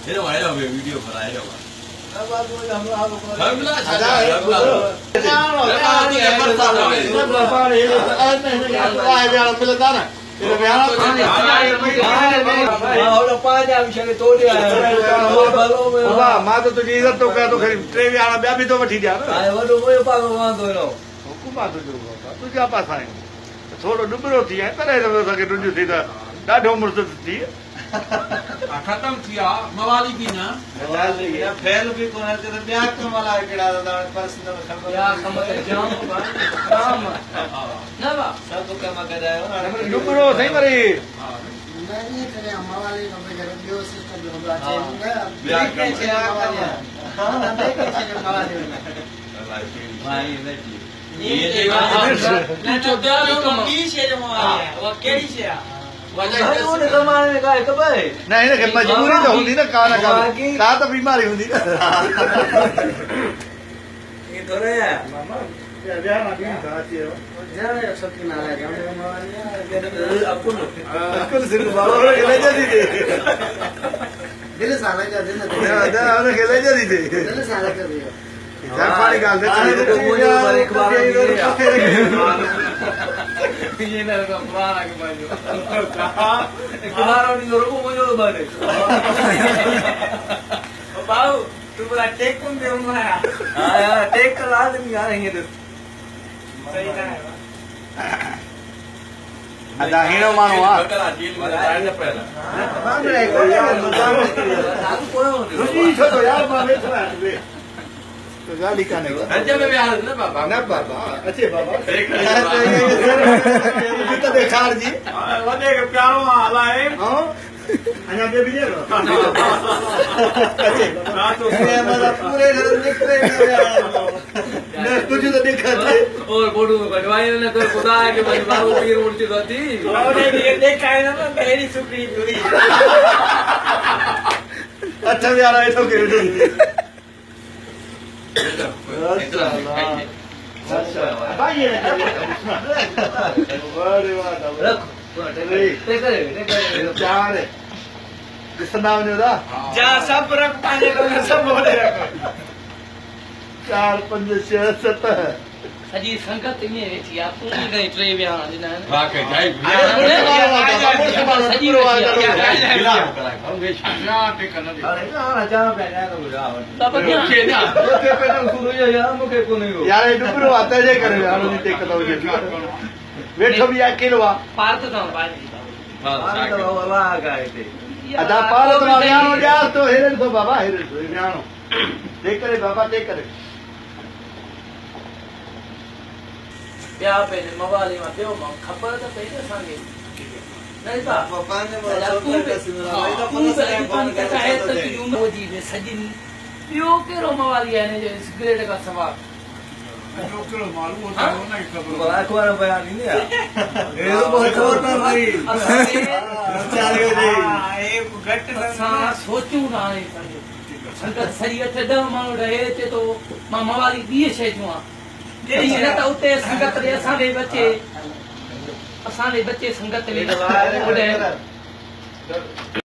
ये वाले लोग वीडियो बनाए लोग मां तो तुझी इज्जत तो कर तो खरी टे वाला ॿिया बि तो वठी ॾिया तुंहिंजा पासा आहिनि थोरो ॾुबरो थी आहे करे सघे तुंहिंजो थी त ॾाढो मुर्त थी खत्म किया मवाली की ना फैल भी कोन है तो ब्याह कम वाला केड़ा दा पर्सनल खबर या कम ते जाम काम ना बा सब कम करायो ॾुबरो सही वरी नहीं करे हमारे नंबर जरा बियो सिस्टम जो हमरा चाहिए ब्याह के छा करिया हां ना देखे छे हमारे भाई नहीं ये ना चोदा जो की छे जो वो केड़ी छे भाई उन जमाने में काय खबर न हिनखे मजबूरी त हूंदी न का न का त बीमारी हूंदी न ये थोड़े है जरा सकी ना है हमारे अकुल सिर्फ बाबा के ले जाती थी दिल साला का दिन उनखे ले जाती थी दिल साला कर दिया जान पानी गाल दे तो मुझे पर एक बार ये ना का पुराना के बाजू एक बार और लोगों को मुझे बारे बाबू तू पूरा टेक कौन दे उन्हें हां यार टेक कर आदमी आ रहे हैं तो सही ना है अदा हिनो मानो आ बांध रहे को यार रुजी छो तो यार मां वेठा है तो गाली काने को राज्य में भी आ रहे ना बाबा ना बाबा अच्छे बाबा देख तो देखार जी वने के प्यारो आला है हां अना दे भी दे अच्छे ना तो हमारा पूरे घर निकले न कुछ तो देखा थे और बोडू बनवाई ने तो खुदा है कि भाई बाबू पीर उड़ती रहती और ये देखा है ना मेरी सुप्री पूरी अच्छा भी आ रहा है तो के अच्छा भाई ये बड़े वाह रख चार किसना ने दा जा सब रख पाने को सब बोले रखो 4 5 6 7 सजी संगत में वेठी आ पूरी गई ट्रे बिया दिन है वाकई जाई सजी हां जा पे ना तो बुझाव बाबा के ना ओके पे तो सुनो यार मुके को नहीं हो यार ये डुबरो आता जे करे यार नहीं टेक तो जे वेठो भी अकेलो आ पार तो था भाई हां तो वाह गाए थे अदा पार तो यानो यार तो हेरे तो बाबा हेरे तो यानो देख करे बाबा देख करे प्या पे मवाली में पियो खबर तो पहले सांगे नहीं बा पापा ने बोला तो कसम भाई तो पता से फोन कर चाहे तो क्यों जी में सजिन पियो के रो मवाली है ने जो सिगरेट का सवाब जो करो मालूम होता है ना खबर बोला को बयान नहीं है ये तो बहुत खबर था भाई चार गए एक घट सा सोचू ना है संगत सही अठ द मानो रहे थे तो मां मवाली दिए छे जुआ केड़ी न त उते संगत रे असां दे बच्चे संगत में